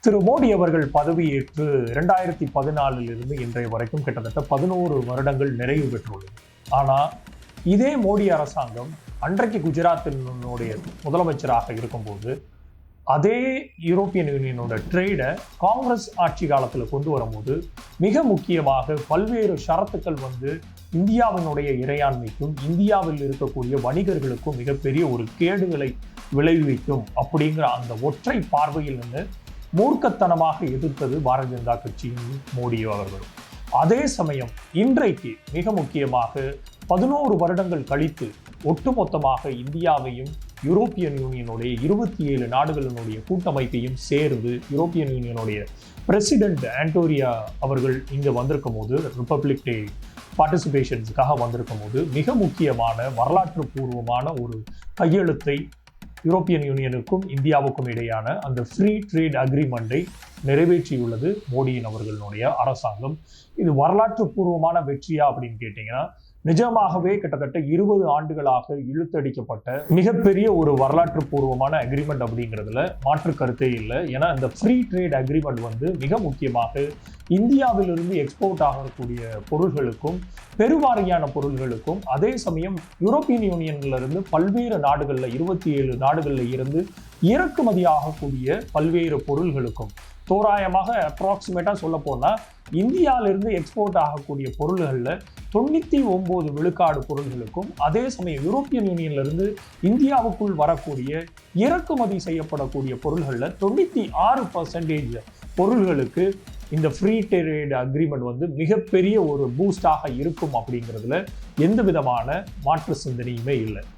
திரு மோடி அவர்கள் பதவியேற்று 2014 இன்றைய வரைக்கும் கிட்டத்தட்ட 11 வருடங்கள் நிறைவு பெற்றுள்ளது. ஆனால் இதே மோடி அரசாங்கம் அன்றைக்கு குஜராத்தினுடைய முதலமைச்சராக இருக்கும்போது அதே யூரோப்பியன் யூனியனோட ட்ரேடை காங்கிரஸ் ஆட்சி காலத்தில் கொண்டு வரும்போது மிக முக்கியமாக பல்வேறு ஷரத்துக்கள் இந்தியாவினுடைய இறையாண்மைக்கும் இந்தியாவில் இருக்கக்கூடிய வணிகர்களுக்கும் மிகப்பெரிய ஒரு கேடுகளை விளைவிக்கும் அப்படிங்கிற அந்த ஒற்றை பார்வையில் நின்று மூர்க்கத்தனமாக எதிர்த்தது பாரதிய ஜனதா கட்சியின் மோடி அவர்களும். அதே சமயம் இன்றைக்கு மிக முக்கியமாக 11 வருடங்கள் கழித்து ஒட்டுமொத்தமாக இந்தியாவையும் யூரோப்பியன் யூனியனுடைய 27 நாடுகளினுடைய கூட்டமைப்பையும் சேர்ந்து யூரோப்பியன் யூனியனுடைய பிரசிடென்ட் ஆண்டோரியா அவர்கள் இங்கே வந்திருக்கும் போது ரிப்பப்ளிக் டே பார்ட்டிசிபேஷன்ஸுக்காக வந்திருக்கும் போது மிக முக்கியமான வரலாற்று பூர்வமான ஒரு கையெழுத்தை யூரோப்பியன் யூனியனுக்கும் இந்தியாவுக்கும் இடையான அந்த ஃப்ரீ ட்ரேட் அக்ரிமெண்டை நிறைவேற்றியுள்ளது மோடியின் அவர்களுடைய அரசாங்கம். இது வரலாற்று பூர்வமான வெற்றியா அப்படின்னு கேட்டீங்கன்னா நிஜமாகவே கிட்டத்தட்ட 20 ஆண்டுகளாக இழுத்தடிக்கப்பட்ட மிகப்பெரிய ஒரு வரலாற்று பூர்வமான அக்ரிமெண்ட் அப்படிங்கிறதுல மாற்று கருத்தே இல்லை. ஏன்னா இந்த ஃப்ரீ ட்ரேட் அக்ரிமெண்ட் மிக முக்கியமாக இந்தியாவிலிருந்து எக்ஸ்போர்ட் ஆகக்கூடிய பொருள்களுக்கும் பெருவாரியான பொருள்களுக்கும் அதே சமயம் யூரோப்பியன் யூனியன்ல இருந்து பல்வேறு நாடுகளில் 27 நாடுகளில் இருந்து இறக்குமதி ஆகக்கூடிய பல்வேறு பொருள்களுக்கும் தோராயமாக அப்ராக்சிமேட்டா சொல்ல போனா இந்தியாவிலிருந்து எக்ஸ்போர்ட் ஆகக்கூடிய பொருள்களில் 99 விழுக்காடு பொருள்களுக்கும் அதே சமயம் யூரோப்பியன் யூனியன்ல இருந்து இந்தியாவுக்குள் வரக்கூடிய இறக்குமதி செய்யப்படக்கூடிய பொருள்களில் 96% பொருள்களுக்கு இந்த ஃப்ரீ ட்ரேட் அக்ரிமெண்ட் மிகப்பெரிய ஒரு பூஸ்டாக இருக்கும் அப்படிங்கிறதுல எந்த விதமான மாற்று சிந்தனையுமே இல்லை.